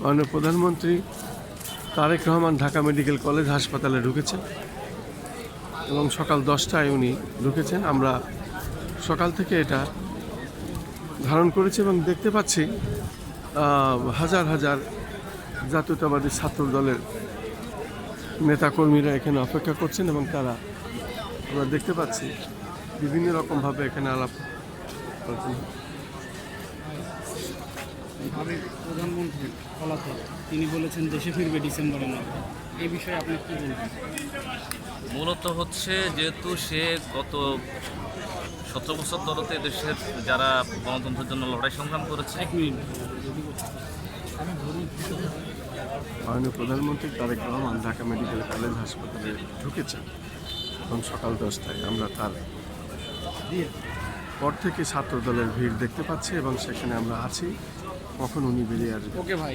মাননীয় প্রধানমন্ত্রী Tarique Rahman Dhaka medical college হাসপাতালে ঢুকেছেন এবং সকাল 10টায় উনি ঢুকেছেন। আমরা সকাল থেকে এটা ধারণ করেছি এবং দেখতে পাচ্ছি হাজার হাজার জাতীয়তাবাদী ছাত্র দলের নেতাকর্মীরা এখানে অপেক্ষা করছেন এবং তারা আমরা দেখতে পাচ্ছি বিভিন্ন রকমভাবে এখানে আলাপ করছেন। প্রধানমন্ত্রী পলাতক তিনি বলেছেন দেশে ফিরবে ডিসেম্বরের মধ্যে, এই বিষয়ে আপনি কী বলবেন? মূলত হচ্ছে যেহেতু সে গত 17 বছর ধরে দেশের যারা গণতন্ত্রের জন্য লড়াই সংগ্রাম করেছে। মাননীয় প্রধানমন্ত্রী তারেক রহমান ঢাকা মেডিকেল কলেজ হাসপাতালে ঢুকেছেন এবং সকাল 10টায় আমরা তার পর থেকে ছাত্র দলের ভিড় দেখতে পাচ্ছি এবং সেখানে আমরা আছি। কখন উনি বেরিয়ে আসবেন। ওকে ভাই।